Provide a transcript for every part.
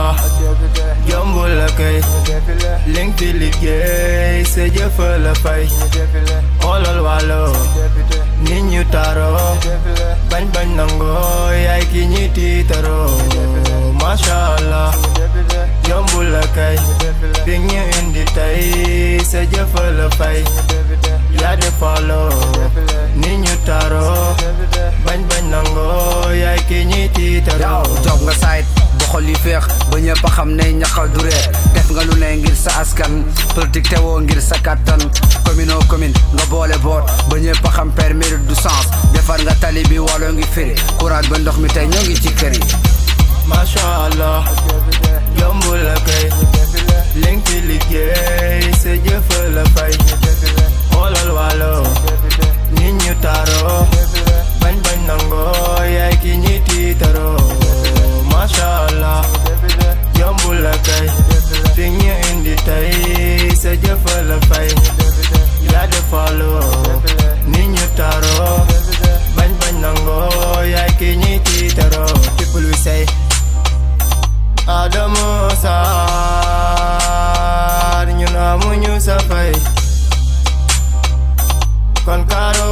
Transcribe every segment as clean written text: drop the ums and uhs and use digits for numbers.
Allah yombul la kay ling fi liggéey sa jëf la fay xoolal wàllo nit ñu taro bañ nangoo yaay ki ñi tiitaro masha Allah yombul la kay fi ñu indi tey sa jëf la fay yaa defaloo nit ñu taro bañ nangoo yaay ki ñi tiitaro job nga sayt xol yi feex ba ñëpp a xam ne ñaxal du ree def nga lu ne ngir sa askan politique teewoo ngir sa kattan commune nga boole boot ba ñëpp a xam père mérite du sens defar nga tali bi waloo ngi firi courant ba ndox mi tey ñoo ngi ci kër yi masha Allah yombul la kay ling fi liggéey sa jëf la fay xoolal wàllo nit ñu taro bañ nangoo yaay ki ñi tiitaro masha Allah yombul la kay fi ñu indi tey sa jëf la fay yaa defaloo nit ñu taro bañ nangoo yaay ki ñi tiitaro people we say Adama Sarr ñun amuñu sa fay kon karo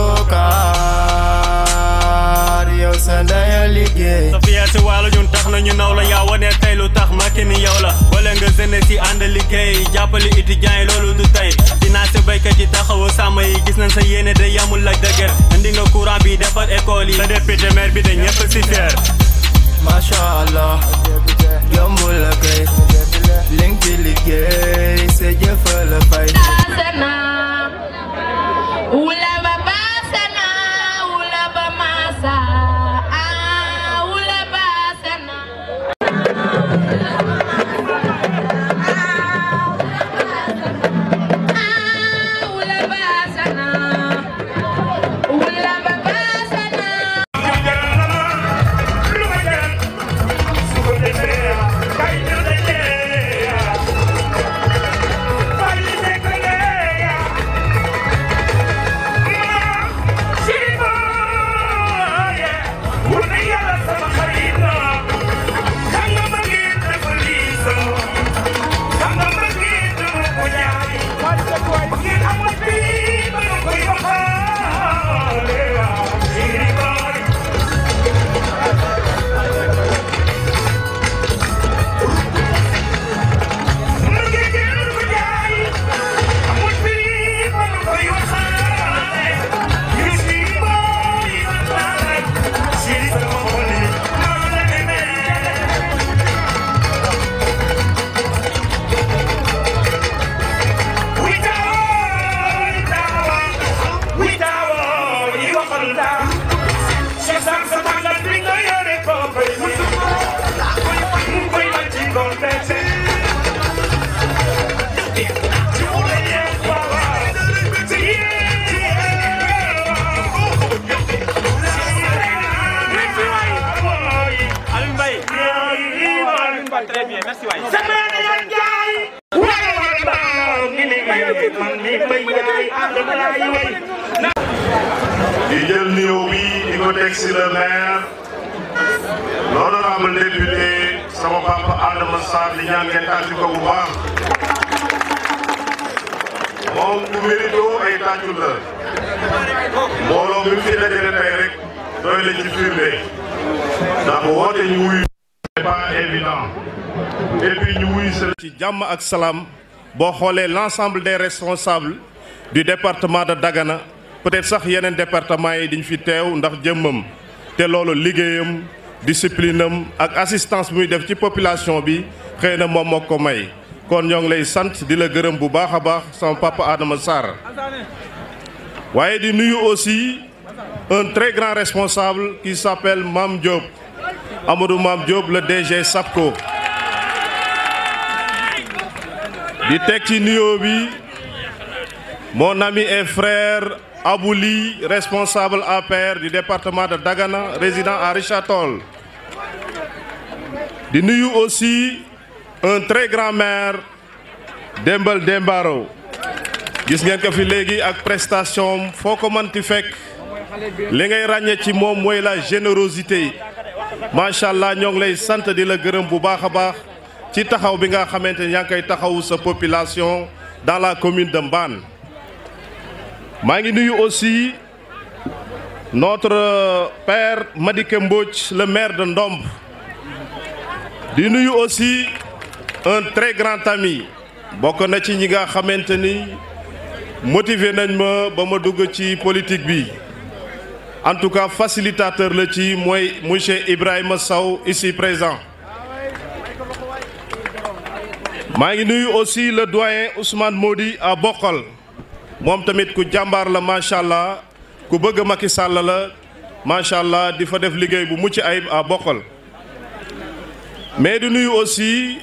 kaar yow sa ndaya liggéey sa fier si wàllu ñun tax na ñu naw la yaa wane tey lu tax makki ni yow la wala nga jeune si ànd liggéey jàppale étudiants yi loolu du tey dinaa si béykat yi taxawu sàmm yi gis nañ sa yéene de yamul lak dëgër andi nga courant bi defar école yi sa député maire bi de ñëpp si fier masha Allah yombul la kay ling fi liggéey sa jëf la fay di jël nuyoo bi di ko teg si le maire l'honorable député sama papa Adama Sarr di ñaan ngeen tàcc ko bu baax moom ku mérito ay tàccu la mbooloo mi fi dajale tey rek doy la ci firnde ndax woote ñu wuyu c'est pas évident et puis ñu wuyu ci jàmm ak salaam boo xoolee l'ensemble des responsables du département de Dagana peut-être sax yeneen département yi diñ fi teew ndax jëmmam te loolu liggéeyam discipline am ak assistance bi muy def ci population bi xëy na moom moo ko may kon ñoo ngi lay sant di la gërëm bu baax a baax sama papa Adama Sarr waaye di nuyu aussi un très grand responsable qui s'appelle Mame Diop Amadou Mame Diop le DG SAPCO di teg ci nuyoo bi mon ami et frère Abouli, responsable APR du département de Dagana, résident à Richard Toll. Di nuyu aussi un très grand maire Dembal Dembaro gis ngeen ko fi léegi ak prestation foo ko mënti fekk li ngay ràññee ci moom mooy la générosité macha allah ñoo ngi lay sant di la gërëm bu baax a baax ci taxaw bi nga xamante ni yaa ngi koy taxawu sa population dans la commune de Mbane. maa ngi nuyu aussi notre père Madické Mbodj, le maire de Ndomb. di nuyu aussi un très grand ami bokk na ci ñi nga xamante ni motivé nañ ma ba ma dugg ci politique bi en tout cas facilitateur la ci mooy monsieur Ibrahima Sow ici présent. maa ngi nuyu aussi le doyen Ousmane Mody à Bokhol moom tamit ku jàmbaar la macha allah ku bëgg Macky Sall la macha allah di fa def liggéey bu mucc ayib à Bokhol. mais di nuyu aussi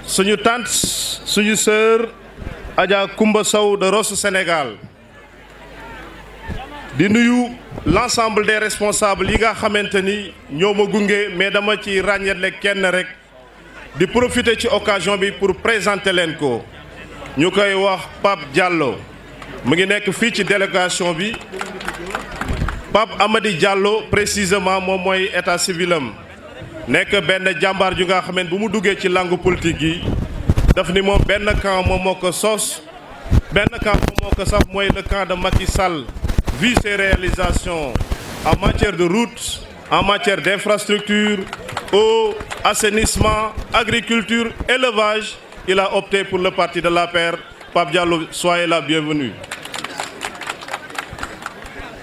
suñu tante suñu sœur Adja Koumba Sow de Rosso Sénégal. di nuyu l'ensemble des responsables yi nga xamante ni ñoo ma gunge mais dama ci ràññetle kenn rek di profiter ci occasion bi pour présenter leen ko ñu koy wax Pape Diallo mu ngi nekk fii ci délégation bi. Pape Amady Diallo précisément moom mooy état civil am nekk benn jàmbaar ju nga xamante bu mu duggee ci langue politique yi daf ni moom benn camp moom moo ko sos benn camp moom moo ko sax mooy le camp de Macky Sall. Vu ses réalisations en matière de route, en matière d'infrastructure, eau, assainissement, agriculture, élevage, il a opté pour le parti de l'APR. Pape Diallo, soyez la bienvenue.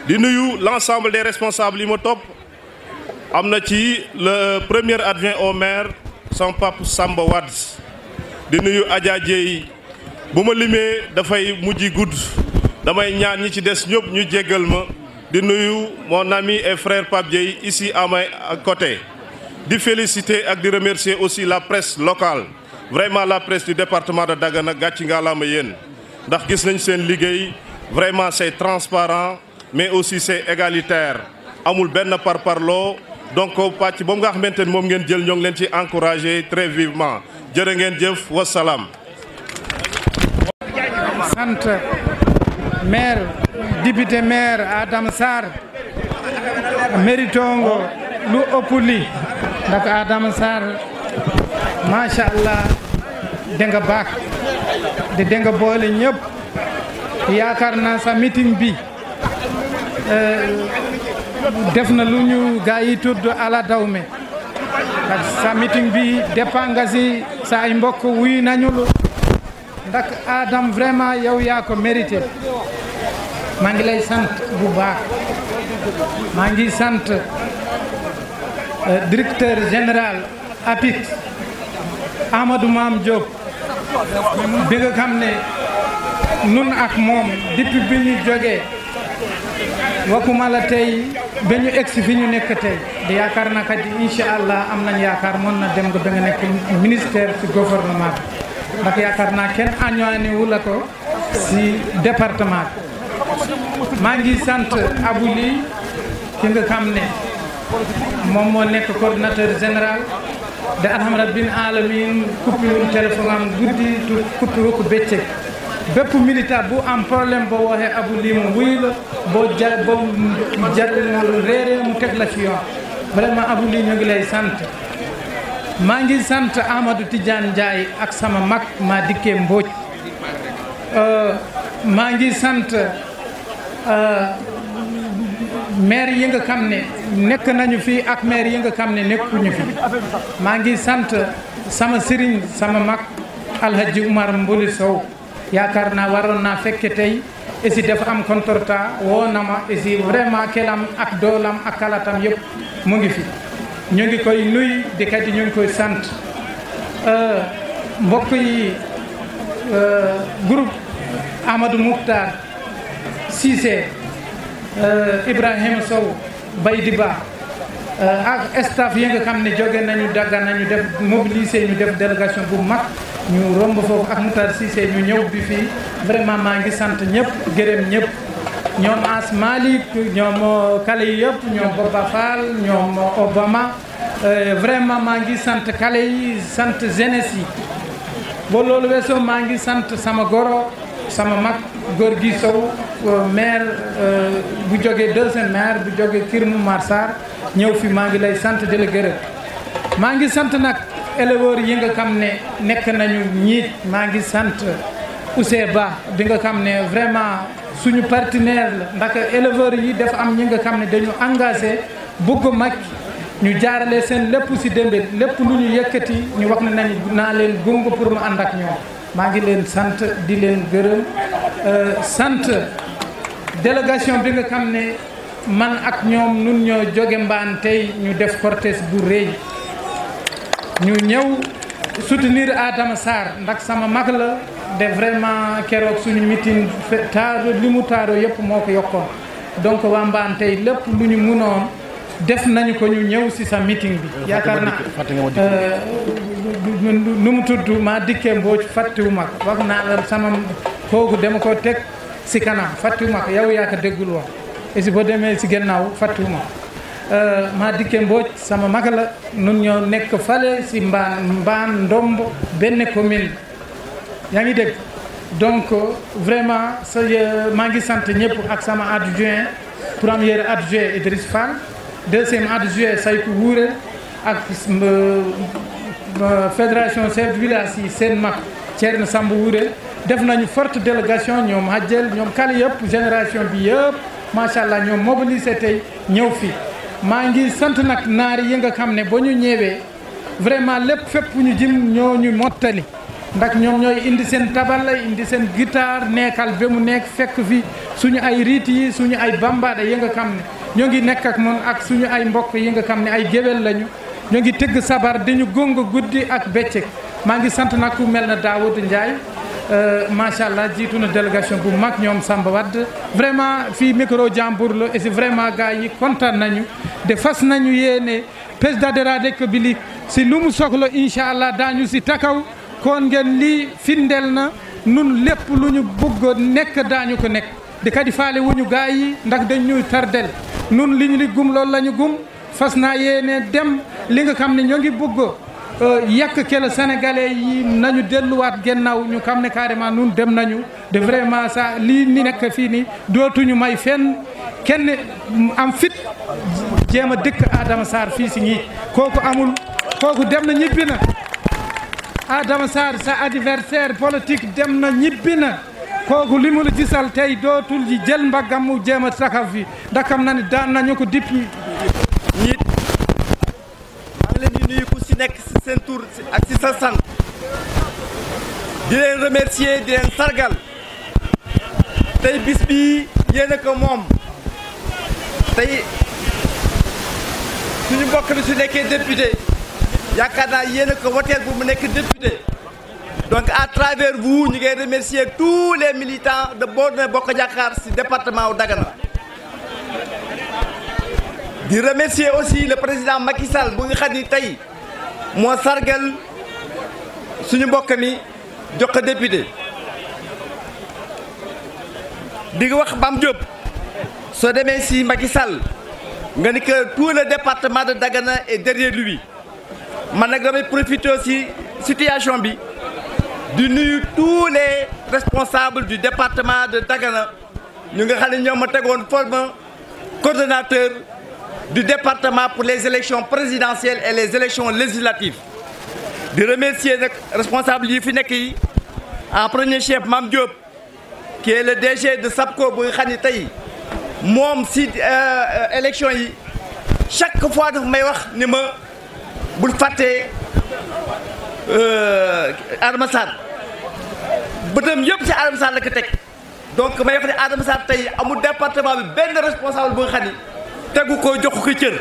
di nuyu l'ensemble des responsables yi ma topp am na ci le premier adjoint au maire son Pape Samba Wade di nuyu Adja Dieye bu ma limee dafay mujj gudd. damay ñaan ñi ci des ñëpp ñu jéggal ma di nuyu mon ami et frère Pape Dieye ici à mes côtés di féliciter ak di remercier aussi la presse locale vraiment la presse du département de Dagana gàcci ngalaama yéen ndax gis nañ seen liggéey vraiment c'est transparent mais aussi c'est égalitaire amul benn parparloo donc pàcc boobu nga xamante ni moom ngeen jël ñoo ngi leen ci encourager très vivement jërë ngeen jëf wasalaam. sant maire député maire Adama Sarr méritongo lu ëpp li ndax Adama Sarr machallah denga baax de denga boole ñëpp yaakaar naa sa meeting bi def na lu ñu gaa yi tudd ala dawme ndax sa meeting bi dépend nga si sa ay mbokk wuy nañu lu ndax Adam vraiment yow yaa ko mérité maa ngi lay sant bu baax maa ngi sant directeur général APIX Amadou Mame Diop bi nga xam ne nun ak moom depuis bi ñu jógee waxuma la tey ba ñu egsi fi ñu nekk tey di yaakaar na kat incha allah am nañ yaakaar mën na dem nga ba nga nekk ministère ci gouvernement bi ndax yaakaar naa kenn añoane wu la ko si département bi maa ngi sant Abouli ki nga xam ne moom moo nekk coordinateur général de alhamdulilah alamin kuppi wul téléphone am guddi tu kuppi wu ko bëccëg bépp militant bu am problème boo waxee Abouli mu wuyu la boo jar réeré mu teg la ci yoon vraiment Abouli ñu ngi lay sant maa ngi sant Amadou Tidiane Ndiaye ak sama mag Madické Mbodj maa ngi sant maire yi nga xam ne nekk nañu fi ak maire yi nga xam ne nekkuñu fi maa ngi sant sama sëriñ sama mag Alhaji Oumar Mboli Sow yaakaar naa waroon naa fekke tey esi dafa am contretemps woo na ma esi vraiment kelam ak doolam ak kalatam yëpp mu ngi fi ñu ngi koy nuy di kat ñu ngi koy sant mbokk yi groupe Amadou Moukhtar Cissé Ibrahima Sow Baydi Ba ak staff yi nga xam ne jóge nañu dagga nañu def mobiliser ñu def délégation bu mag ñu romb foofu ak Moukhtar Cissé ñu ñëw bi fii vraiment maa ngi sant ñëpp gërëm ñëpp ñoom As Malick ñoom kale yi yëpp ñoom Boba Fall ñoom Obama vraiment maa ngi sant kale yi sant jeunesse yi ba loolu weesoo maa ngi sant sama goro sama mag góor gi Sow maire bu jógee deuxième maire bu jógee Kër Momar Sarr ñëw fi maa ngi lay sant di la gërëm maa ngi sant nag éleveurs yi nga xam ne nekk nañu ñiit maa ngi sant Ousseyn Ba bi nga xam ne vraiment suñu partenaire la ndax éleveurs yi dafa am ñi nga xam ne dañu engagé bëgg Macky ñu jaarale seen lépp si Dembel lépp lu ñu yëkkati ñu wax ne nañu naa leen gunge pour mu ànd ak ñoom maa ngi leen sant di leen gërëm sant délégation bi nga xam ne man ak ñoom nun ñoo jóge mbaan tey ñu def cortège bu rëy ñu ñëw soutenir Adama Sarr ndax sama mag la de vraiment keroog suñu meeting taaro li mu taaro yëpp moo ko yokkoon donc waa mbaan tey lépp lu ñu munoon def nañu ko ñu ñëw si sa meeting bi yaakaar na nu mu tudd maa dikkee Mbodj fàttewuma ko wax naa la sama kooku dama ko teg si kanam fàttewuma ko yow yaa ko déggul wax et si boo demee si gannaaw fàttewuma maa dikkee Mbodj sama mag la nun ñoo nekk fale si mbaan ndomb benn commune yaa ngi dégg donc vraiment sa maa ngi sant ñëpp ak sama adjoint premier adjoint Idriss Fall deuxième adjoint Saykou Wouré ak fédération chef de village yi seen mag Thierno Samba Wouré def nañu forte délégation ñoom Hadjel ñoom kali yëpp génération bi yëpp macha allah ñoom mobilisé tey ñëw fii maa ngi sant nag naari yi nga xam ne ba ñu ñëwee vraiment lépp fépp ñu jëm ñoo ñu mottali ndax ñoom ñooy indi seen tabala indi seen guitare nekkal ba mu nekk fekk fi suñu ay riit yi suñu ay bambada yi nga xam ne ñoo ngi nekk ak moom ak suñu ay mbokk yi nga xam ne ay géwél lañu ñoo ngi tëgg sabar dañu gongo guddi ak bëccëg maa ngi sant nag ku mel na Daoud Ndiaye macha allah jiitu na délégation bu mag ñoom Samba Wade vraiment fii micro jàmbur la et vraiment gars yi kontaan nañu de fas nañu yéene président de la République si lu mu soxla incha allah daañu si takaw kon ngeen lii findel na nun lépp lu ñu bëgg nekk daañu ko nekk di kadi faale wuñu gars yi ndax dañ ñuy tardel nun li ñu li gum loolu la ñu gum fas naa yéene dem li nga xam ne ñoo ngi bëgg yàq kele sénégalais yi nañu delluwaat gennaaw ñu xam ne carrément nun dem nañu de vraiment ça lii ni nekk fii nii dootuñu may fenn kenn am fit jéem a dëkk Adama Sarr fii si ñii kooku amul kooku dem na ñibbi na Adama Sarr sa adversaire politique dem na ñibbi na kooku li mu la gisal tey dootul ji jël mbaggam mu jéem a taxaw fi ndax xam na ni daan nañu ko depuis ñiit maa ngi leen di nuyu ku si nekk si seen tur ak si sa sant di leen remercier di leen sargal tey bis bi yéen a ko moom tey suñu mbokk bi su nekkee député yaakaar naa yéen a ko woteel bu mu nekk député donc à travers vous ñu ngi remercier tous les militants de Benno Bokk Yaakaar si département wu Dagana di remercier aussi le président Macky Sall bu nga xam ni tey moo sargal suñu mbokk mi jox ko député di wax Bam Diop soo demee si Macky Sall nga ni que tout le département de Dagana est derrière lui man nag damay profiter aussi situation bi di nuyu tous les responsables du département de Dagana ñu nga xam ne ñoom ma tegoon forme coordonnateur du département pour les élections présidentielles et les élections législatives di remercier nag responsable yi fi nekk yi en premier chef Mame Diop qui est le DG de SAPCO bu nga xam ne tey moom si élection yi chaque fois daf may wax ni ma bul fàttee Adama Sarr bëtam yëpp si Adama Sarr la ko teg donc may wax ne Adama Sarr tey amul département bi benn responsable bu nga xam ne tegu ko jox ko cër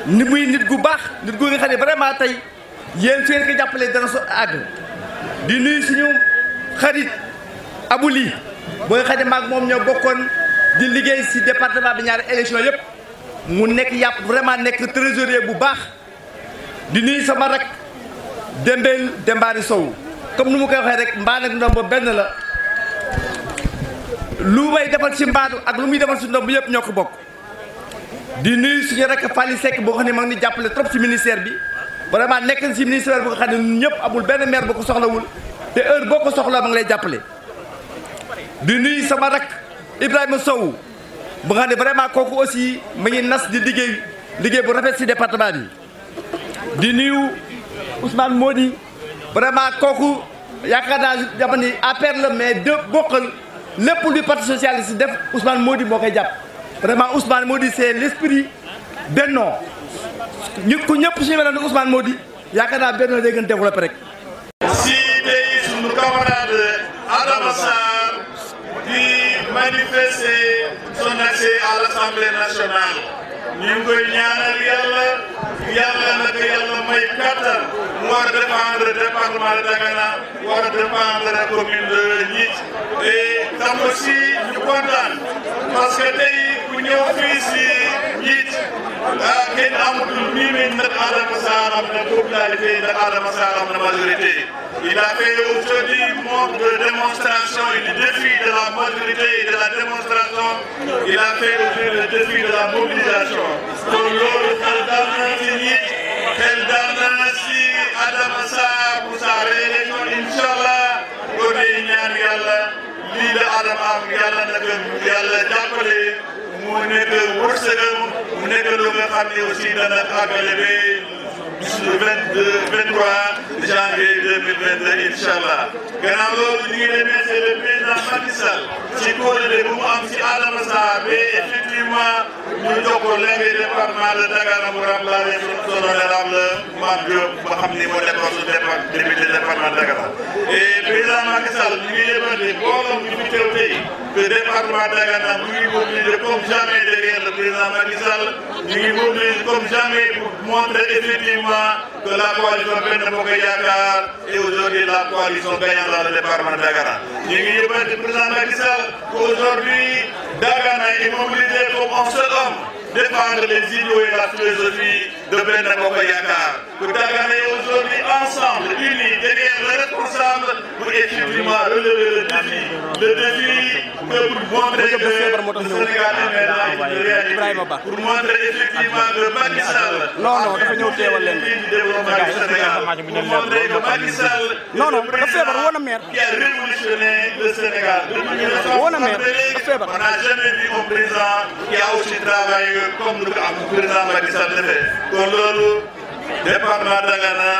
ni muy nit gu baax nit gu nga xam ne vraiment tey yéen su ngeen ko jàppalee dana so àgg di nuyu suñu xarit Abouli boo nga xam ne maag moom ñoo bokkoon di liggéey si département bi ñaari élection yëpp mu nekk yàpp vraiment nekk trésorier bu baax di nuyu sama rak Dembel Dembaari Sow comme nu mu koy waxee rek mbaa nag ndomb benn la lu may defal ci mbaadu ak lu muy defal ci ndomb yëpp ñoo ko bokk di nuyu suñu rek Fally Seck boo xam ne ma ngi ni jàppale trop ci ministère bi vraiment nekk na ci ministère bu nga xam ne ñun ñëpp amul benn maire bu ko soxlawul te heure boo ko soxla ma ngi lay jàppale di nuyu sama rak Ibrahima Sow bu nga xam ne vraiment kooku aussi ma ngi nas di liggéey bu rafet ci département bi di nuyu Ousmane Mody vraiment kooku yaakaar naa dama ni APR la mais de bokkal lépp lu parti socialiste def Ousmane Mody moo koy jàpp vraiment Ousmane Mody c'est l'esprit Benno ñu ku ñëpp suñu mel ne Ousmane Mody yaakaar naa Benno day gën développé rek. si tey suñu camarade Adama Sarr di manifester son accès à l'Assemblée nationale ñu ngi koy ñaanal yàlla naka yàlla may kattan mu war a défendre département de Dagana war a défendre commune de Gnith et tam aussi ñu kontaan parce que tey ku ñëw fii si Gnith kenn amatul nii mais nag Adama Sarr am na popularité nag Adama Sarr am na majorité. Il a fait aujourd'hui montre de démonstration et le défi de la majorité et de la démonstration. Il a fait aujourd'hui le défi de la mobilisation. Donc loolu xel dal na si Gnith xel dal na si Adama Sarr pour sa réélection inchallah kon day ñaan yàlla lii la Adama am yàlla nag yàlla jàppale mu nekk wërsëgam mu nekk lu nga xam ne aussi dana àggale ba le 23 janvier 2022 inchallah gannaaw loolu ñu ngi remercier le président Macky Sall ci kóolute bu mu am ci Adama Sarr ba effectivement ñu jox ko léegi département de Dagana mu remplacer son honorable Mame Diop ba xam ni moo nekkoon su député département de Dagana et président Macky Sall ñu ngi yëbante mbooloo ñu fi teew tey que département de Dagana mu ngi mobilisé comme jamais derrière le président Macky Sall ñu ngi mobilisé comme jamais pour montrer effectivement que la coalition Benno Bokk Yaakaar et aujourd'hui la coalition gagnante dans le département de Dagana. Ñu ngi yëbante président Macky Sall qu'aujourd'hui Dagana est mobilisé comme un seul homme défendre les idéaux et la philosophie de Benno Bokk Yaakaar. Que Dagana est aujourd'hui ensemble, unis derrière le responsable pour effectivement relever le défi que pour montrer que le Sénégal est maintenant une réalité. Pour montrer effectivement que Macky Sall dafa ñëw teewal leen développement du Sénégal. Pour montrer que Macky Sall est le président qui a révolutionné le Sénégal. Depuis 1963, on n'a jamais vu un président qui a aussi travaillé comme le président Macky Sall le fait. Kon loolu département Dagana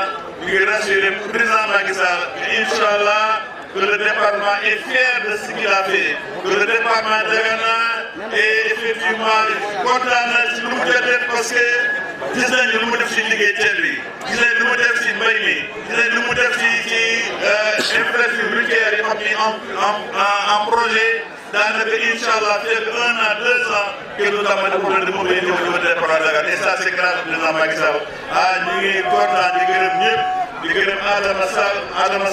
ñu ngi rassurer président Macky Sall inchallah que le département est fier de ce qu'il a fait, que le département de Dagana est effectivement kontaan na ci lu mu def parce que gis nañu lu mu def ci liggéey ceeb bi gis nañu lu mu def ci mbay mi gis nañu lu mu def ci infrastructure routière yi xam ni en projet daanaka inchallah fekk 1 an 2 ans que nous avons des problèmes de mobilité au niveau du département de Dagana et ça c'est grâce au président Macky Sall ñu ngi kontaan di gërëm ñëpp di gërëm Adama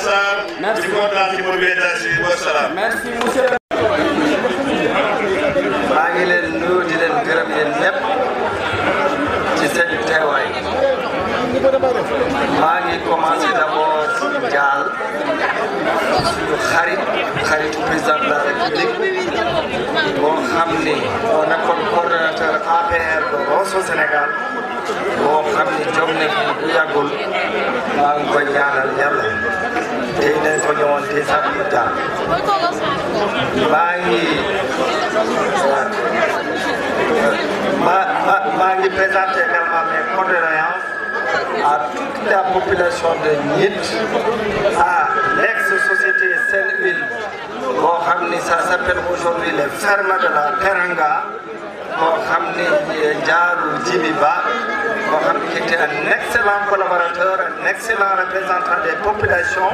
Sarr di kontaan ci mobilisation bi wa salaam. merci monsieur. maa ngi leen nuyu di leen gërëm yéen ñëpp ci seen teewaay maa ngi commencé d'abord jaal suñu xaritu président de la République boo xam ni moo nekkoon coordonnateur APR de Rosso Sénégal boo xam ni jóg na fi bu yàggul maa ngi koy ñaanal yàlla tey nañ ko ñëwoon tey sax ñu jaar maa ngi présenté également mes condoléances à toute la population de Gnith, à l'ex-société Senhuile boo xam ni ça s'appelle aujourd'hui les fermes de la Teranga boo xam ni Diallo Djibi Ba boo xam ni était un excellent collaborateur, un excellent représentant des populations,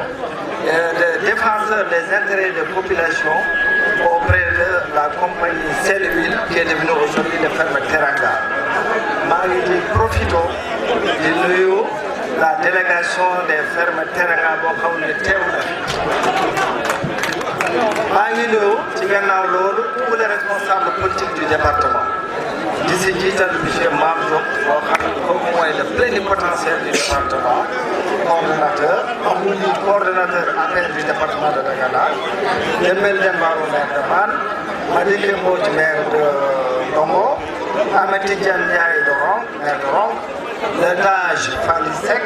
de défenseur des intérêts des populations auprès de la compagnie Senhuile qui est devenue aujourd'hui les fermes Teranga. maa ngi di profito di nuyu la délégation des fermes Teranga boo xam ne teew na maa ngi nuyu ci gannaaw loolu tous les responsables politiques du département di si jiital monsieur Mame Diop boo xam ne kooku mooy le plénipotentiaire du département coordonnateur APR du département de Dagana, Demel Dembaro maire de Man, Madické Mbodj maire de Ndongo, Ahmed Tidiane Ndiaye de Ronk, maire de Ronk, le DAGE Fally Seck,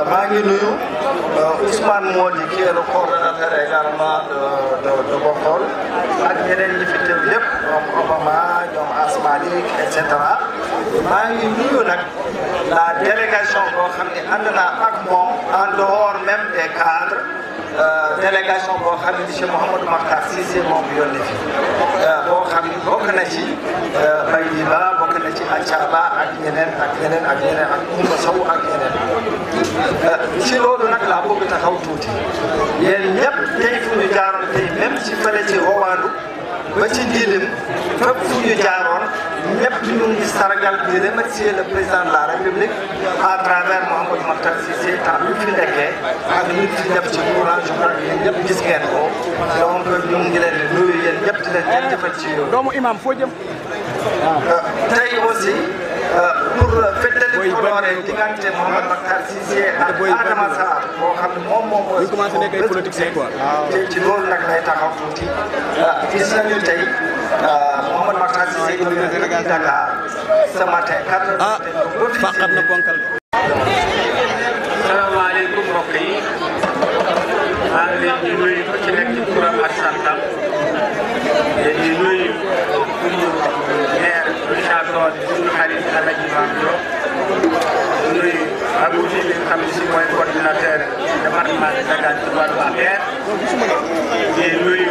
maa ngi nuyu Ousmane Mody qui est le coordonnateur également de Bokhol ak ñeneen ñi fi teew yëpp ñoom Obama ñoom Asmalik et cetera maa ngi nuyu nag la délégation boo xam ne ànd naa ak moom en dehors même des cadres délégation boo xam ne monsieur Mouhamadou Makhtar Cissé moom yónni fi boo xam ne bokk na ci Baydi Ba bokk na ci Acaba ak ñeneen ak ñeneen ak ñeneen ak Oumba Sow ak ñeneen ci loolu nag laa bëgg taxaw tuuti yéen ñëpp tey fu ñu jaaroon tey même ci fële ci Rowandu ba ci Ndilim fépp fu ñu jaaroon ñëpp ñu ngi sargal di remercier le président de la République à travers Mouhamadou Makhtar Cissé temps bi fi nekkee ak li fi def ci courant je crois que yéen ñëpp gis ngeen ko donc ñu ngi leen di nuyu yéen ñëpp di leen jaajëfal ci yow. doomu imam foo jëm. tey aussi pour feddali coloré diggante Mouhamadou Makhtar Cissé ak Adama Sarr boo xam ne moom mooy. commencé nekk ay politicien quoi. te ci loolu nag lay taxaw tuuti gis nañu tey Mouhamadou Makhtar Cissé ñu ngi Dakar ce matin 4 heures. faqat na bonkal. salaamaaleykum mbokk yi maa ngi leen di nuyu ku ci nekk ci turam ak santam di nuyu suñu maire Richard Toll suñu xarit Alaaji Mame Diop di nuyu Abou Di bi nga xam ne si mooy coordinateur département de Dagana ci wàllu affaire di nuyu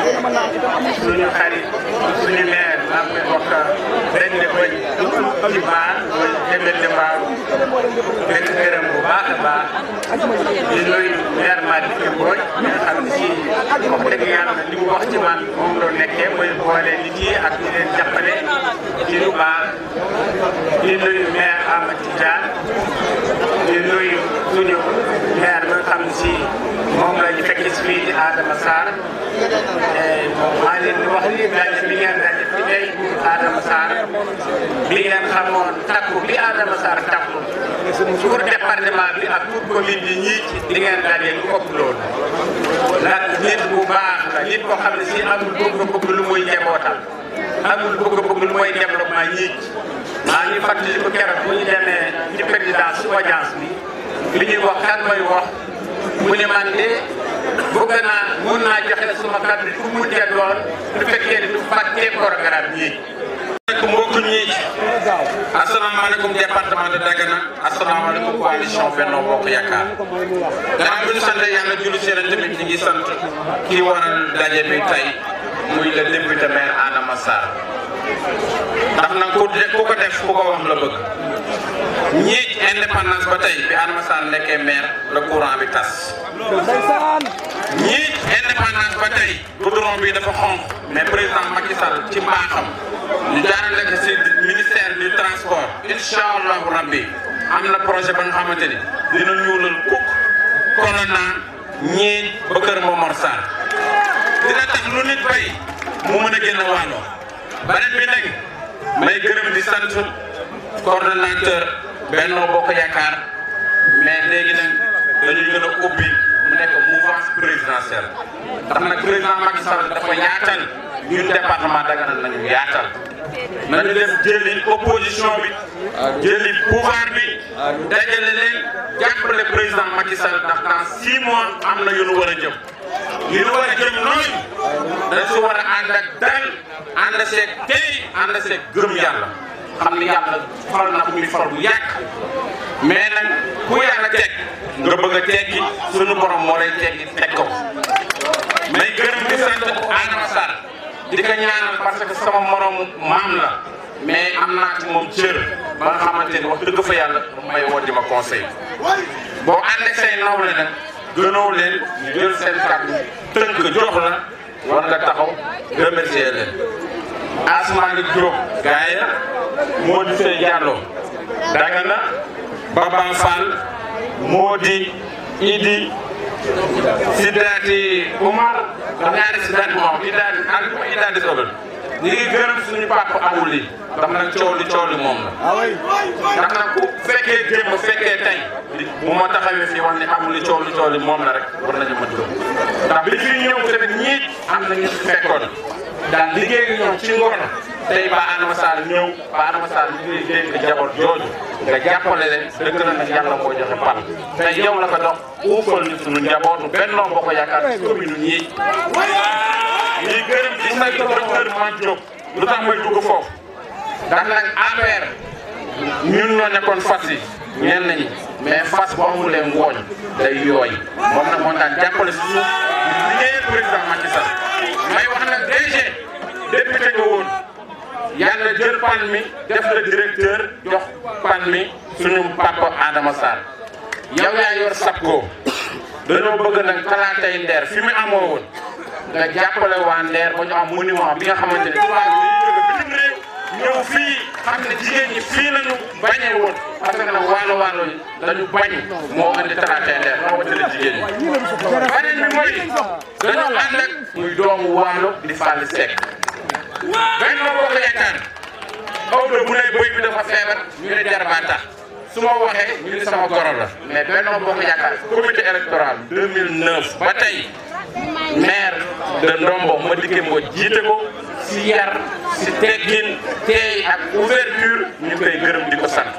suñu xarit suñu maire maa ngi koy wax benn bëñ ci baar mooy Dembélé Mbaaru benn gërëm bu baax a baax di nuyu maire Madické Mbodj mi nga xam ne si wax dëgg yàlla li mu wax ci man moom loo nekkee mooy boole nit yi ak ñu leen jàppale ci lu baax di nuyu maire Amady Diagne di nuyu suñu maire bi nga xam ne si moom la ñu fekk si fii di Adama Sarr maa leen di wax li daje bi ngeen daje fi tey Adama Sarr bi ngeen xamoon takku bi Adama Sarr takku pour département bi ak pour commune bi ñii di ngeen daje lu ëpp loolu ndax nit bu baax la nit koo xam ne si amul bëgg-bëgg lu muy njabootam amul bëgg-bëgg lu muy développement ñii maa ngi fàttali ko keroog bu ñu demee ci présidence su audience bi li ñuy wax kan mooy wax mu ne man de bëgg naa mun naa joxe suma kàddu fu mu tee doon du fekkee ne du fàttee programme ñii. mbokk ñi asalaamaaleykum département de Dagana asalaamaaleykum coalition Benno Bokk Yaakaar gannaaw bi ñu sant yàlla julli seen tamit ñi ngi sant kii waral daje bi tey muy le député maire Adama Sarr ndax nag ku ko def ku ko wax la bëgg ñii indépendance ba tey bi Adama Sarr nekkee maire le courant bi tas ñii indépendance ba tey goudron bi dafa xonq mais président Macky Sall ci mbaaxam ñu jaarale ko ci ministère du transport incha allahu rabbi am na projet ba nga xamante ni dina ñuulal kuk Kolona ñii ba kër Momar Sarr dina tax lu nit bay mu mën a génn wàllo beneen bi nag may gërëm di sant coordonnateur Benno Bokk Yaakaar mais léegi nag dañuy gën a ubbi mu nekk mouvance présidentielle ndax nag président Macky Sall dafa yaatal ñun département Dagana nañu yaatal nañu def jëli opposition bi jëli pouvoir bi dajale leen jàppale président Macky Sall ndax dans 6 mois am na yu nu war a jëm yu nu war a jëm noonu dañ si war a ànd ak dal ànd seeg tey ànd seeg gëm yàlla xam ni yàlla fal na ko muy fal bu yàgg mais nag ku yàlla teg nga bëgg a teggi suñu borom moo lay teggi teg ko may gërëm di sant Adama Sarr di ko ñaanal parce que sama moromu maam la mais am naa ci moom cër ba nga xamante ni wax dëgg fa yàlla may woo di ma conseil boo ànd ak say nawle nag gënoo leen ñu jël seen kàddu tënk jox la war nga taxaw remercier leen Asmani Diop gaaya Modou Sey Diallo Dagana Baba Fall Modi Idi Sidati Oumar ñaari Sidati moom Idadi Sobel ñu ngi gërëm suñu papa awul yi ndax nag coow li moom la ndax nag ku fekkee démb fekkee tey bu ma taxawee fii wax ne amul li coow li moom la rek war nañu mën gëm ndax bi fi ñëw tamit ñii am na ñu fi fekkoon daal liggéey ñoom ci ngor tey ba Adama Sarr ñëw ba Adama Sarr ñu ngi dénk jaboot jooju nga jàppale leen dëgg la nag yàlla moo joxe pal tey yow la ko dox uufal ñu sunu njabootu Benno Bokk Yaakaar ci commune ñii ñuy gërëm ci say docteur Mame Diop lu tax may dugg foofu ndax nag APR ñun ñoo nekkoon fas yi ñenn ñi mais fas bu amulee ngooñ day yooy moom nag moo daan jàppale si suuf liggéeyal président Macky Sall may wax nag DG député nga woon yàlla jël pan mi def la directeur jox pan mi suñu papa Adama Sarr yow yaa yor SAPCO dañoo bëgg nag talaatay Nder fi mu amoo woon nga jàppale waa Nder ba ñu am monument bi nga xamante ne tubaab yi dañuy jóge bitim réew ñëw fii xam ne jigéen ñi fii lañu bañee woon parce que nag waalo yi dañu bañ moo andi talaatay Nder rawatina jigéen ñi. beneen bi mooy dañoo ànd ak muy doomu waalo di Fall Seck Benno Bokk Yaakaar Maodo bu ne bëy bi dafa feebar ñu ne Jarba tax su ma waxee ñu ne sama goro la mais Benno Bokk Yaakaar comité électoral 2009 ba tey maire de Ndombo ma dikkee moo jiite ko si yar si teggin teey ak ouverture ñu koy gërëm di ko sant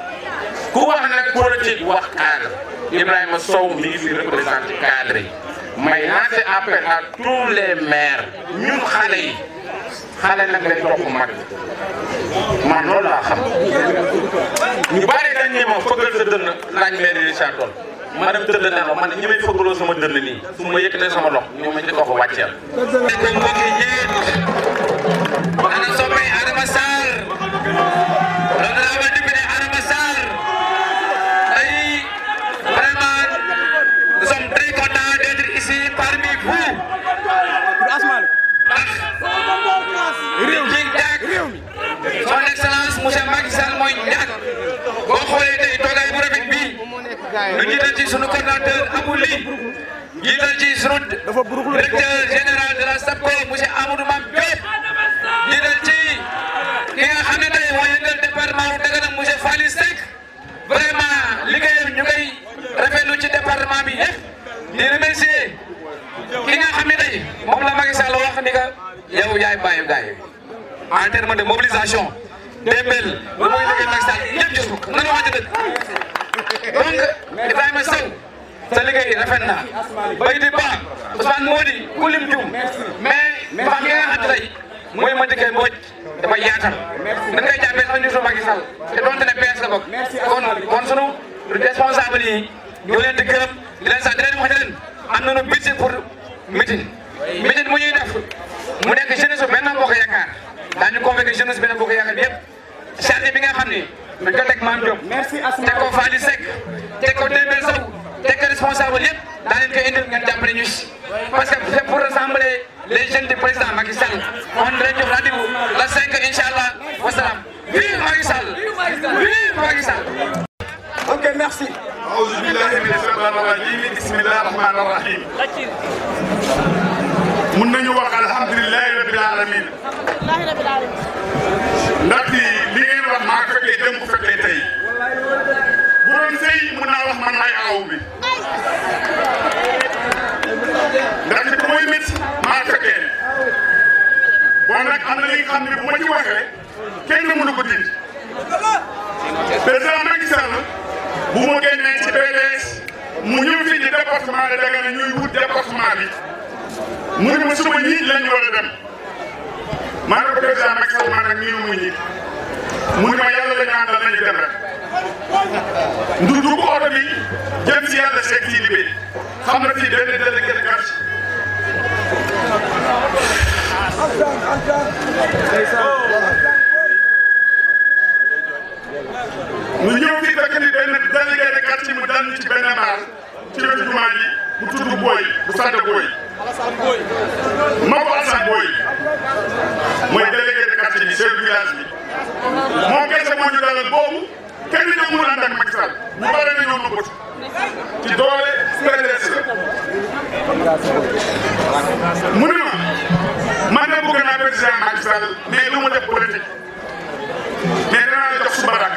ku wax nag politique wax cadre Ibrahima Sow mi ngi fi représenté cadre yi may lancer appel à tous les maires ñun xale yi xale nag lay topp mag man loolu laa xam ñu bari dañ ne ma fëggal sa dënn laaj maire yi Richard Toll ma dem tëdd nelaw man ñi may fëggaloo sama dënn nii su ma yëkkatee sama lox ñoo ma njëkk a ko wàcceel. mbokki ñeent ana soppay Adama Sarr l'honorable député Adama Sarr ay vraiment nous sommes très contents d'être ici parmi vous. Son Excellence monsieur Macky Sall mooy ñàkk boo xoolee tey toogaay bu rafet bii ñu jiital ci sunu coordinateur Abou Ly jiital ci sunu directeur général de la SAPCO monsieur Amadou Mame Diop jiital ci ki nga xam ne tey moo yëngal département wu Dagana monsieur Fall Seck vraiment liggéeyam ñu koy rafetlu ci département bi yëpp di remercier ki nga xam ne tey moom la Macky Sall wax ni que yow yaay bàyyi gaay en terme de mobilisation Dembel lu muy liggéey Macky Sall ñëpp gis ko nan la wax dëgg donc Ibrahima Sow sa liggéey rafet na bay di ba Ousmane Mody ku lim jum mais ba nga xam ne tey mooy ma dikkee Mbodj dafa yaatal dañ koy jàppee sax njiitu Macky Sall te donte ne PS la bokk kon sunu responsable yi ñu leen di gërëm di leen sax di leen wax ne leen am nañu budget pour meeting mu ñuy def mu nekk jeunesse Benno Bokk Yaakaar daañu convoqué jeunesse Benno Bokk Yaakaar bi yëpp charge bi nga xam ni dañ ko teg Mame Diop teg ko Fall Seck teg ko Dembel Sow teg ko responsable yëpp daa leen koy indil ngeen jàppale ñu si parce que c'est pour rassembler les jeunes du président Macky Sall on dirait jox rendez-vous la 5 inchallah wasalaam vive Macky Sall vive Macky Sall. Ok, merci. Aouzu billahi minash shaytanir rajim. Bismillahir rahmanir rahim. Mun nañu wax alhamdulillahi rabbil alamin. Ndax li ngeen wax maa fekkee dem bu fekkee tey. Bu doon sëy mun naa wax man maay aaw bi. Ndax li mooy métti maa fekkee. Bon nag am na li nga xam ne bu ma ci waxee kenn mënu ko dindi. Président Macky Sall bu ma génnee ci PDS mu ñëw fii ci département de Dagana ñuy wut département bi mu ne ma suba ñii lañu war a dem maa ngi ko président Macky Sall man nag nii mu ñii mu ne ma yàlla la ñu àndal nañu dem rek ndu dugg oto bi jëm si yàlla seeg si liggéey xam na fii benn délégué de quartier ñu ñëw fii fekk ni benn délégué de quartier mu dal ci benn mbaar ci wetu jumaa ji bu tudd Boy bu sant Boy moo ko Alassane Boy mooy délégué de quartier bi chef du village bi moom kese moo ñu dalal boobu kenn ñëw mënul ànd ak Macky Sall ñu bare na ñoo nëbbatu ci doole PDS mu ne ma man de bëgg naa président Macky Sall mais lu mu def politique mais danaa la jox suba rak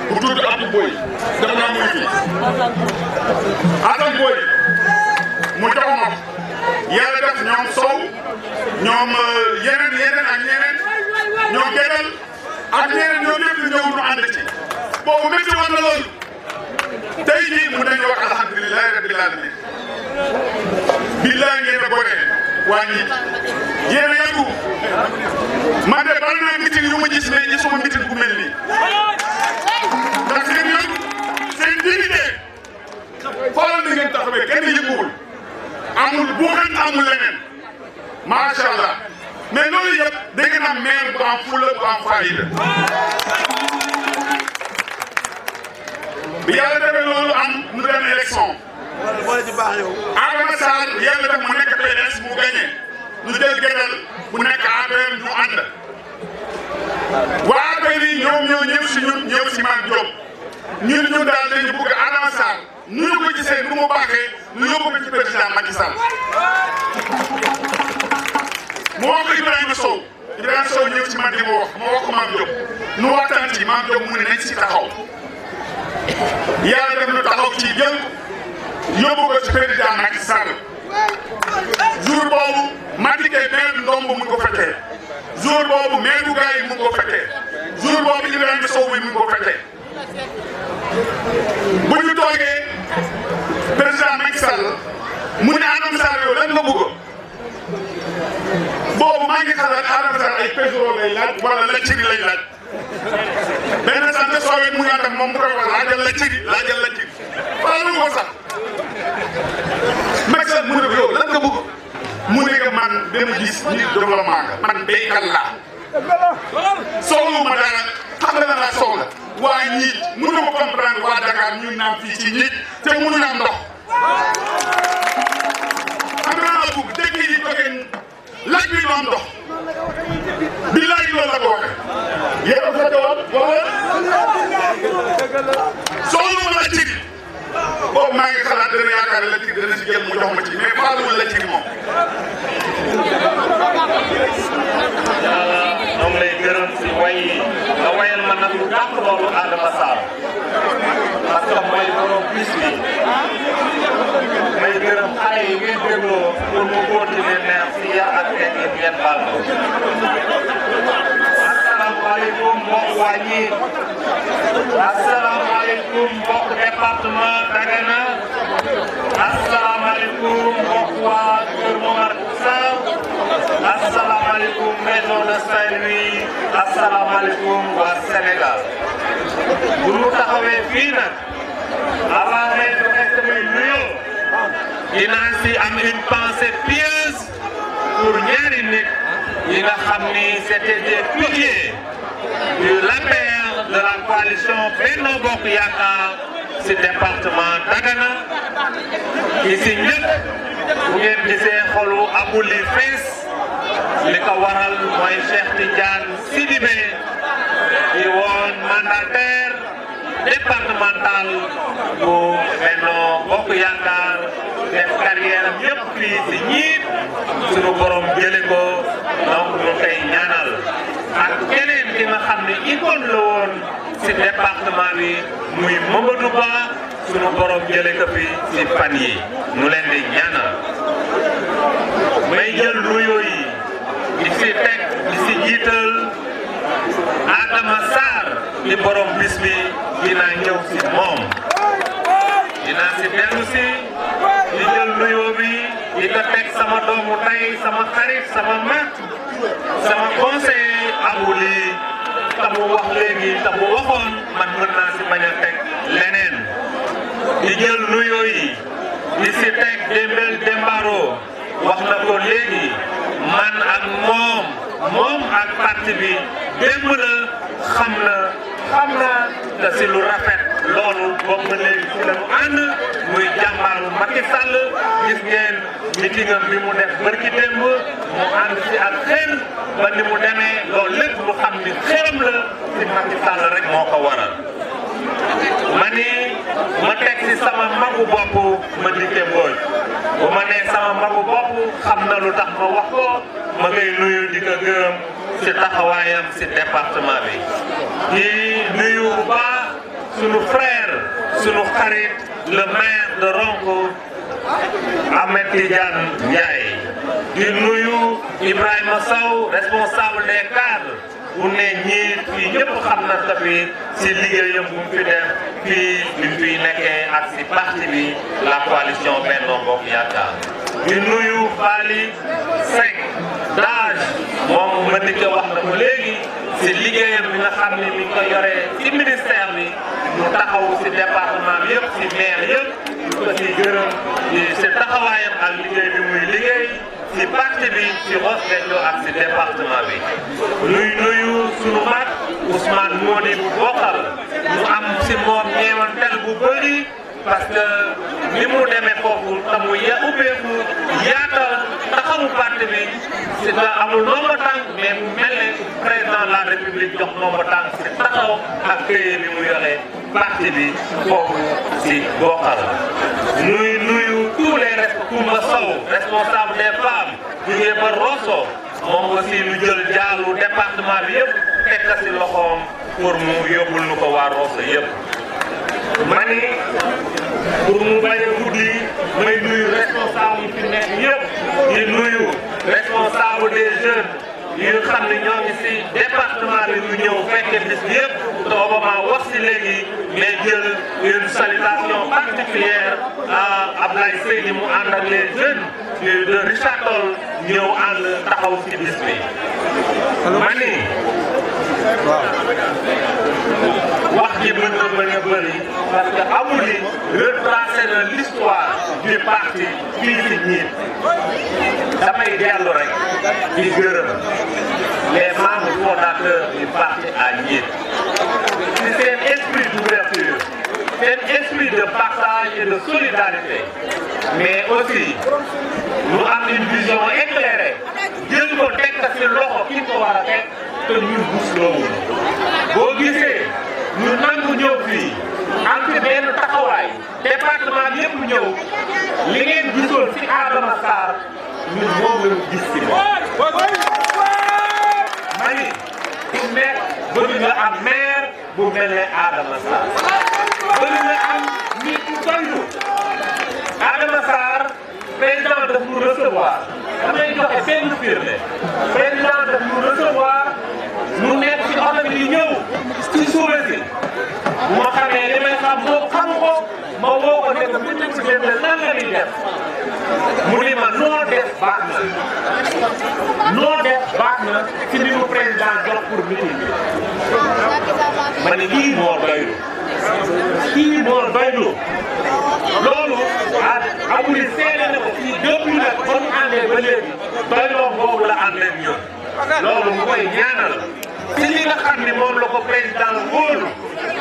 bu tudd Abdou Boy def naa muy fii Assane Boy mu jox ma yàlla def ñoom Sow ñoom yeneen ak ñeneen ñoom Gédal ak ñeneen ñoom ñëpp ñu ñëw ñu ànd ci boobu métti woon na loolu tey jii mu dañu wax alhamdulilah rabbil alamin billaay ngeen a bone waa ñi yéen a yàggu man de bari naa meeting yu ma gis mais gisuma meeting bu mel nii ndax seen yëg seen dignité xoolal ni ngeen taxawee kenn yënguwul amul buuxan amul leneen macha allah mais loolu yëpp dégg naa maire bu am fulla bu am fayda bi yàlla defee loolu am mu dem élection Adama Sarr yàlla def mu nekk PDS mu gagné ñu jël Gédal bu nekk APR ñu ànd waa APR yi ñoom ñoo ñëw si ñun ñëw si Mame Diop ñun daal dañu bëgg Adama Sarr nu ñu ko gisee nu mu baaxee ñu yóbbu ko ci président Macky Sall mu wax ko Ibrahima Sow ñëw ci man di ma wax ko Mame Diop nu waxtaan ci Mame Diop mu ne nañ si taxaw yàlla def nu taxaw ci jël yóbbu ko ci président Macky Sall jour boobu Madické maire Ndombo mu ngi ko fekkee jour boobu maire bu Gaye mu ngi ko fekkee jour boobu Ibrahima Sow bi mu ngi ko fekkee bu ñu toogee président Macky Sall mu ne Adama Sarr yow lan nga bëgg boobu maa ngi xalaat Adama Sarr ay pétrole lay laaj wala lacciri lay laaj benn sant soowee mu ngi ànd ak moom mu koy wax laajal lacciri faalu ko sax Macky Sall mu ne ko yow lan nga bëgg mu ne ko man dama gis nit développement nga man béykat laa soxluma dara xam nga laa soxla waa ñiit mënu ma comprendre waa Dakar ñu naan fii ci ñiit te mënu na am ndox xam nga laa bëgg dëkk yi jógee laaj bi du am ndox billaay loolu la ko waxee yéen a fekke woon wala soxluma la ci boobu maa ngi xalaat dana yaakaar la ci dana si jël mu jox ma ci mais faaluwul la ci moom. ñoo ngi lay gërëm si way nga wayal ma nag lu dàq loolu Adama Sarr parce que mooy borom bis bi may gërëm xale yi ngeen dégloo pour mu continuer neex si yar ak teggin ngeen baal ma. asalaamaaleykum mbokk waa Ñiit asalaamaaleykum mbokk département Dagana asalaamaaleykum mbokk waa Kër Momar Sarr asalaamaaleykum région de Saint-Louis asalaamaaleykum waa Sénégal bu ñu taxawee fii nag avant may joxe samay nuyoo dinaa si am une pensée pieuse pour ñaari nit yi nga xam ni c'était des piliers de l'APR de la coalition Benno Bokk Yaakaar si département Dagana ki si ñëpp bu ngeen gisee xolu abuli fees li ko waral mooy Cheikh Tidiane Sidibé di woon mandataire départemental bu Benno Bokk Yaakaar def carrière am yëpp fii si Ñiit suñu borom jële ko donc ñu koy ñaanal ak keneen ki nga xam ne icône la woon si département bi muy Mamadou Ba suñu borom jële ko fi si fan yi ñu leen di ñaanal may jël nuyoo yi di si teg di si jiital Adama Sarr di borom bis bi dinaa ñëw si moom dinaa si dellu si di jël nuyoo bi di ko teg sama doomu tay sama xarit sama mag sama conseiller abuli tamu wax léegi tamu waxoon man mën naa si bañ a teg leneen di jël nuyoo yi di si teg Dembel Dembaro wax na ko léegi man ak moom ak parti bi démb la xam na te si lu rafet loolu bokk na léegi si la mu ànd muy jàmbaaru Macky Sall gis ngeen meetingam bi mu def barki démb mu ànd si ak xel ba ni mu demee loolu lépp mu xam ni xelam la si Macky Sall rek moo ko waral ma teg si sama magu bopp ma dikkee Mbodj bu ma nee sama magu bopp xam na lu tax ma wax ko ma ngay nuyu di ko gërëm si taxawaayam si département bi di nuyu bu baax sunu frère sunu xarit le maire de Ronko Ahmed Tidiane Ndiaye di nuyu Ibrahima Sow responsable des cadres bu ne ñii fii ñëpp xam na tamit si liggéeyam bu mu fi def fii bi mu fiy nekkee ak si parti bi la coalition Benno Bokk Yaakaar. di nuyu Bali Seck Dage moom ma dikk wax na ko léegi si liggéeyam bi nga xam ne mi ngi ko yoree si ministère bi mu taxaw si département bi yëpp si maire yëpp ñu ko si gërëm si taxawaayam ak liggéey bi muy liggéey si parti bi si Ross Béthio ak si département bi. nuyu sunu mag Ousmane Mody bu bokkal ñu am si moom ñeewantel bu bëri parce que ni mu demee foofu te mu ubbeeku yaatal taxawu parti bi si la amul nombre tànk mais mu mel ne président de la république jox nombre tànk si taxaw ak këye bi mu yore parti bi foofu si bokkal. nuyu tous les Koumba Sow responsable des femmes jugee ba Rosso moom aussi lu jël jaalu département bi yëpp teg si loxoom pour mu yóbbul nu ko waa Rosso yëpp. mani pour mu bañ a guddi may nuyu responsable yi fi nekk yëpp di nuyu responsable des jeunes yi nga xam ne ñoo ngi si département bi ñu ñëw fekkee bis bi yëpp te Obama wax si léegi mais jël une salutation particulière à Ablaye Seydi mu ànd ak les jeunes de Richard Toll ñëw ànd taxaw si bis bi. mani wax ji mën na bañ a bëri parce que amul li retracé na l'histoire du parti fii si ñiit damay dellu rek di gërëm les membres fondateurs du parti à ñiit ci seen esprit d'ouverture seen esprit de partage et de solidarité mais aussi ñu am une vision éclairée jël ko teg ci loxo ki ko war a teg te ñun bus loolu boo gisee ñu nangu ñëw fii am ci benn taxawaay département bi yëpp ñëw li ngeen gisoon ci Adama Sarr ñun moom la ñu gis ci moom. mani ku nekk bëgg nga am maire bu mel ne Adama Sarr bëgg nga am nit ku doylu Adama Sarr président daf ñu recevoir damay joxe benn firnde président daf ñu recevoir mu nekk ci oto bi di ñëw ci suba si bu ma xamee li may xam moo xam ko ma woo ko nekk bu ñu ci dem nan la ñuy def mu ni ma noo def baax na noo def baax na ci li mu président jox pour meeting bi ma ne lii moo doylu kii moo doylu loolu amul seede na ko fii depuis nag ba mu àndee ba léegi doyloo boobu la ànd ak ñun loolu mu koy ñaanal ci li nga xam ni moom la ko président wóolu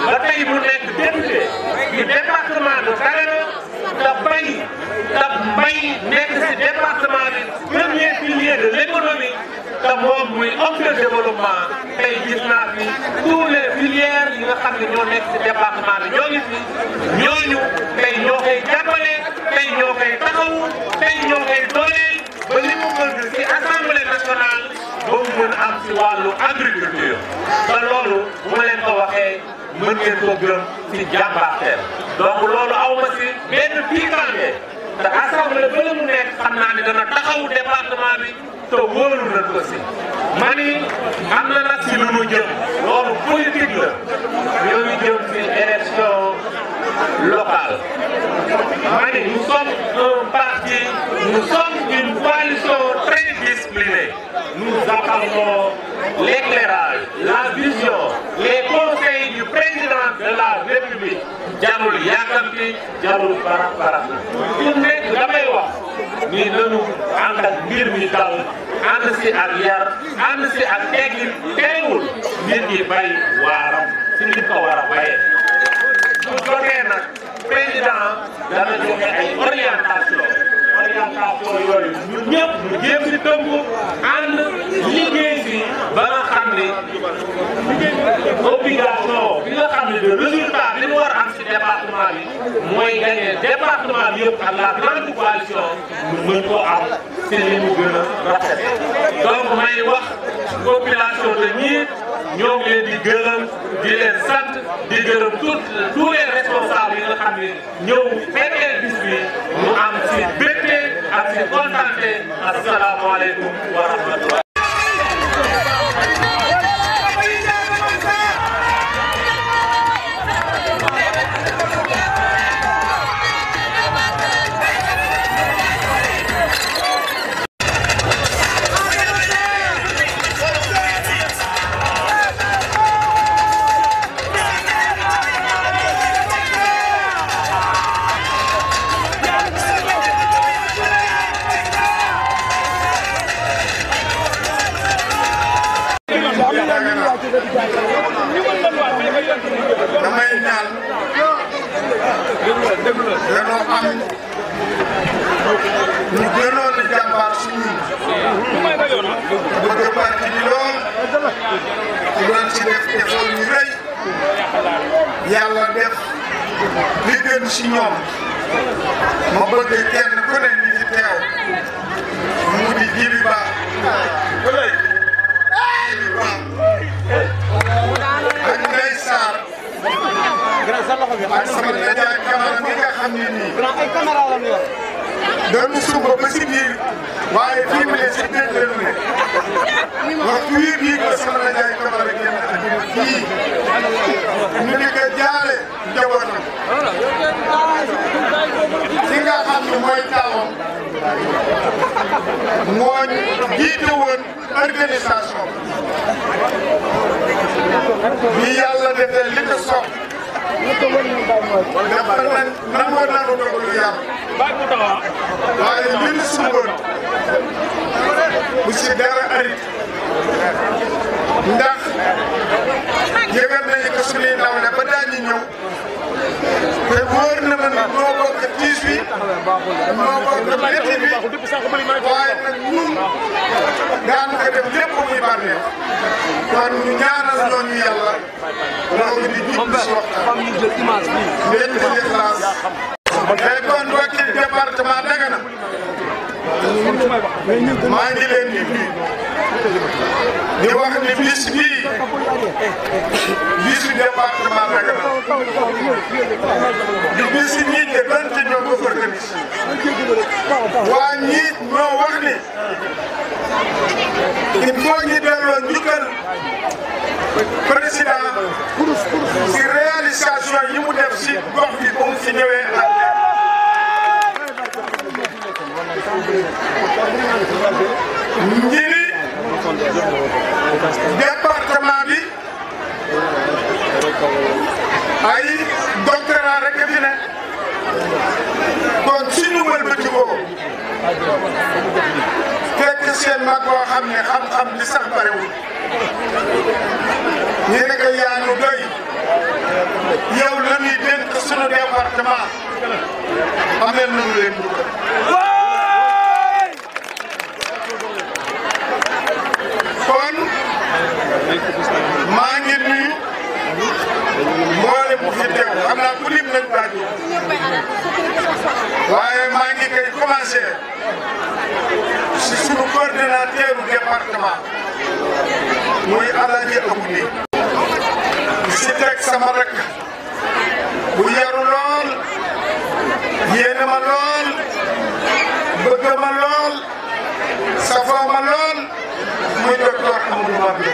ba tey mu nekk député du département de Dagana te mbay nekk ci département bi premier pilier de l'économie te moom muy homme de développement tey gis naa fi tous les filières yi nga xam ne ñoo nekk ci département bi ñoo ngi fi ñooñu tey ñoo koy jàppale tey ñoo koy taxawu tey ñoo koy dooleel ba li mu bëgg ci assemblée nationale ba mu mën am ci wàllu agriculture te loolu bu ma leen ko waxee mën ngeen ko gërëm ci jàmbaarteem donc loolu aw ma ci benn piquante te assemblée ba la mu nekk xam naa ne dana taxawu département bi te wóolu nañ ko ci mani am na nag ci lu nu jëm loolu politique la ñoo ngi jëm ci élection locale mani nous sommes un parti nous sommes une coalition très disciplinée nous attendons l'éclairage la vision les conseils du président de la République jarul yàkkamti jarul para ku nekk damay wax ni nanu ànd ak mbir mi dal ànd si ak yar ànd si ak teggin teewul nit ñi bay waaram si nit ko war a bayee su jotee nag président dana joxe ay orientation yooyu ñun ñëpp ñu jéem si tënku ànd liggéey si ba nga xam ni obligation bi nga xam ne de résultat bi ñu war am si département bi mooy gagné département bi yëpp ak la grande coalition ñu mën koo am si li mu gën a rafet donc may wax population de Niit ñoo ngi leen di gërëm di leen sant di gërëm tous les responsables yi nga xam ne ñëw fekkee bis bi mu am si bégte ak si kontaante asalaamaaleykum wa rahmatulah. damay ñaan danoo am ñu gënoon a jàmbaar si ñun bëgg parti bi lool ci doon ci def effort yu rëy yàlla def li gën si ñoom ma bëgg kenn ku ne ñi fi teew mu di Djiby Ba ak Ndeye Sarr ak sama nijaay Camara mi nga xam ne nii dañu sumba ba si biir waaye fii mu ne si biir la ñu ne waxtu wii bii ko sama nijaay Camara génn àddina fii ñu di ko jaale njabootam ki nga xam ne mooy taawam moo jiite woon organisation bi yàlla defee li ko soog dafa nangoo naanu dogalu yàlla waaye li ñu sumboon bu si dara arit ndax yëgal nañu ko suñuy nawle ba daañu ñëw te wóor na ma ne ñoo bokk tiis bi ñoo bokk métti bi waaye nag ñun daan ko def lépp muy bànneex kon ñu ñaanal ñooñu yàlla loolu di jub si waxtaan lépp di Ixlaas mais kon wakil département Dagana maa ngi leen di nuyu di wax ni bis bii bisu département Dagana di bis ñi de donte ñoo ko organisé waa ñi ñoo wax ni il faut ñu delloo njukkal président si réalisation yi mu def si gox bi ba mu fi ñëwee ak ñi ni département bi ay doctorat rek fi ne kon suñu wëlbatikoo fekk seen mag boo xam ne xam-xam li sax barewul ñu ne ko yaa nu doy yow la ñuy dénk suñu département amel nañu leen kon maa ngi nuyu mboolem bu fi teew xam naa ku lim nag baaju waaye maa ngi koy commencé si sunu coordonnateur du département muy Alaaji Abou Ni si teg sama rek bu yaru lool yéene ma lool bëgg ma lool safoo ma lool muy docteur Amadou Mame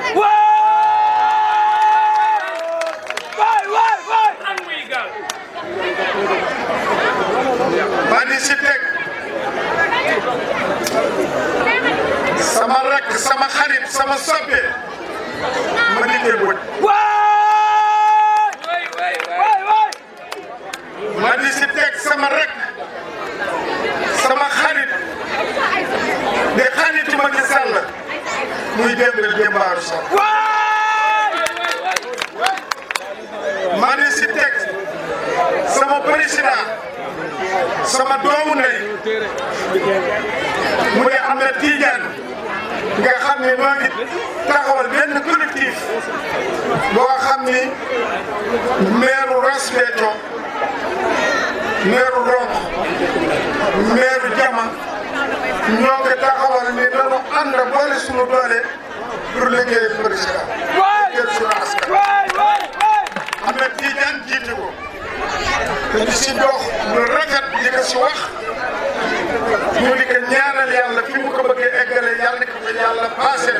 maa di si teg sama rakk sama xarit sama soppe ma di koy wët ma di si teg sama rakk sama xarit de xaritu Macky Sall muy Dembel Demba Sow ma di si teg sama président sama doomu ndey mu ne Ahmed Tidiane nga xam ne noo ngi taxawal benn collectif boo xam ni maire Ross Béthio maire Rock maire Jama ñoo ngi taxawal ni dañu ànd boole suñu doole pour liggéey président liggéey suñu askan Ahmed Tidiane jiite ko te di si dox lu rafet di ko si wax ñu di ko ñaanal yàlla fi mu ko bëggee eggale yàlla na ko fa yàlla passé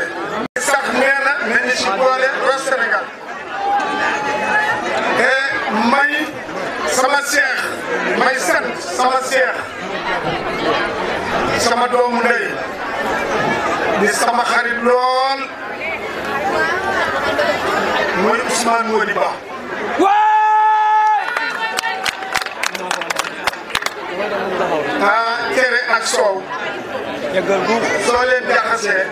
sax nee na nañu si boole Ross Sénégal et may sama seex may sant sama seex sama doomu ndey di sama xarit lool muy Ousmane Mody Ba cere ak soow soo leen jaxasee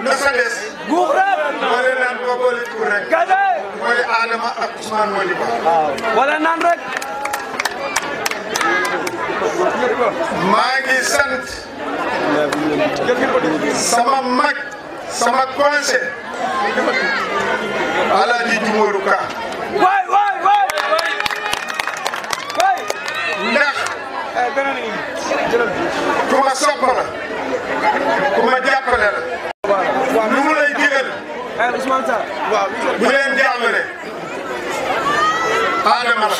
lu sa des guux rek. boole naan boo boole tuur rek. kese. mooy Adama ak Ousmane Modibo. wala naan rek. maa ngi sant sama mag sama conseil Alaaji Jumoru Ka. waay. ndax ku ma sopp la ku ma jàppale la. lu mu lay digal. bu leen jàllale. Adama la.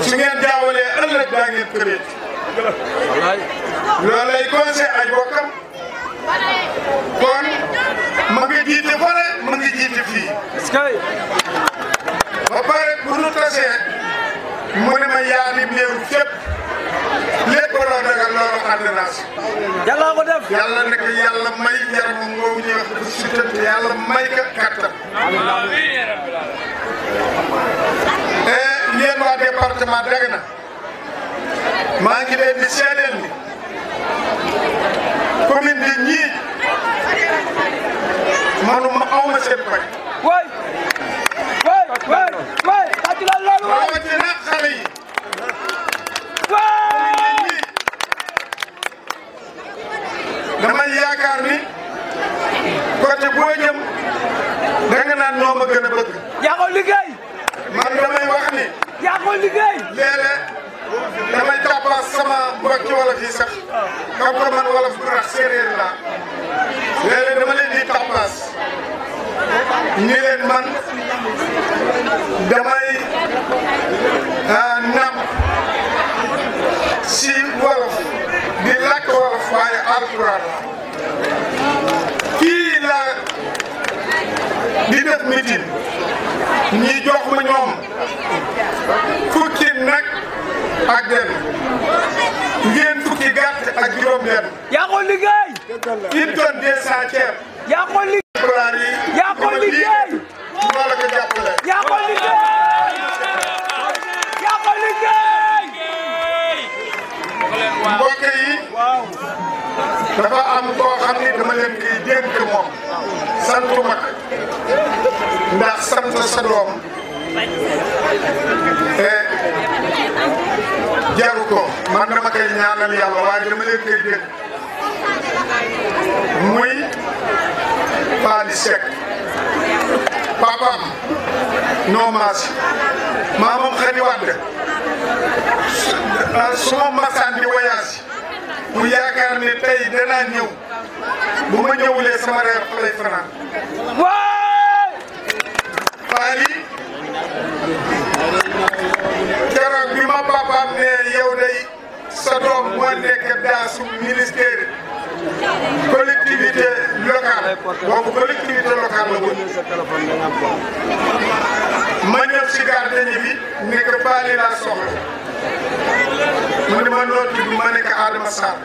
su ngeen jaawalee ëllëg daa ngeen këreet. loolu lay conseil ay bokkam. kon ma ngi jiite fële ma ngi jiite fii. ba pare bu nu tasee mu ne ma yaani néew fépp lépp loo dagal loolu ànd naa si. yàlla ko def. yàlla nekk yàlla may yaramam ngoogu ñuy wax bu si tëdd yàlla may ka kattan. yéen waa département Dagana maa ngi leen di seedeel ni commune bi ñii manuma awma seen koy. waay tàcc la loolu waay. rawatina xale yi. waay. damay yaakaar ni côté boo jëm danga naan ñoo ma gën a bëgg. yaa ko liggéey. man damay wax ni. yaa ko liggéey. léeg-léeg damay tàppaas sama mbokki wolof yi sax xam nga man wolof bu rax séeréer laa léeg-léeg dama leen di tàppaas ñi leen man damay nam si wolof di làkk wolof waaye alxuraan la kii la di def meeting ñi jox ma ñoom fukki nag ak benn ngeen fukki gàtt ak juróom-benn. yaa ko liggéey. une tonne 200 ceeb. yaa ko liggéey. yaa ko liggéey. moo la ko jàppale. yaa ko liggéey. yaa ko liggéey. mbokk yi dafa am koo xam ni dama leen koy dénk moom santu mag ndax sant sa doom jaru ko man dama koy ñaanal yàlla waaye dama leen koy dénk muy Fally Seck papam noo maas maamam Xadi Wàdd suma masaan di voyage bu yaakaar ne tey danaa ñëw bu ma ñëwulee sama reer fa lay fanaan. waay. Fally keroog bi ma papaam ne yow day sa doom moo nekk daasu ministère collectivité locale boobu collectivité locale la woon ma ñëw si gardien bi ne ko Fally laa soxla mu ne ma noo tudd ma ne ko Adama Sarr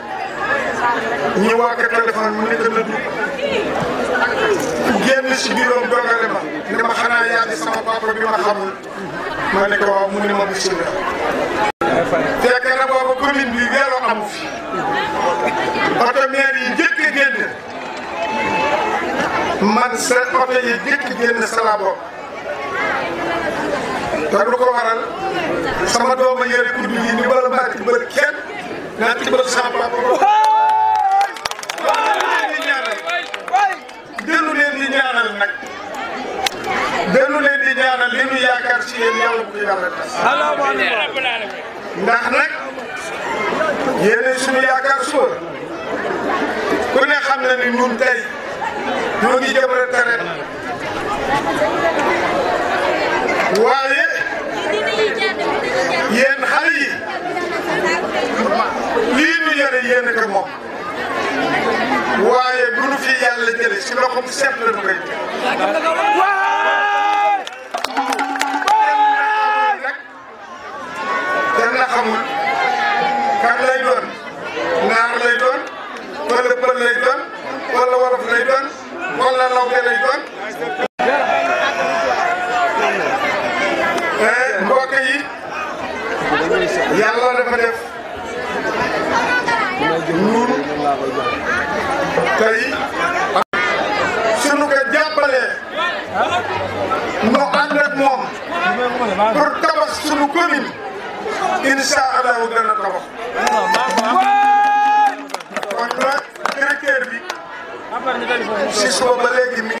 ñu waa ko téléphone mu ne ko na dugg génn si biiroom dogale ma ne ma xanaa yaa di sama papa bi ma xamul ma ne ko waaw mu ne ma bisimilah. fekk na boobu commune bi vélo amu fi oto maire yi njëkk a génn man sa oto yi njëkk a génn sa la bopp te lu ko waral sama doom a yore kudd yi ni bala maa tibbal kenn naa tibbal sama papa ba. dellu leen di ñaanal nag dellu leen di ñaanal li ñu yaakaar ci yéen yàlla bu ko yàlla tas. ndax nag yéen suñu yaakaar suba ku ne xam na ni ñun tey ñoo ngi jëm retraite waaye yéen xale yi lii ñu yore yéen ko moom waaye bu nu fi yàlla jëlee si loxoom seet la nu koy kenn xamul kan lay doon naar lay doon wala pël lay doon wala wolof lay doon wala lawbe lay doon mbokk yi yàlla dafa def ñun tey ñu ànd ak moom pour tabax suñu commune incha allahu dana tabax. kon nag directeur bi si suba ba léegi mi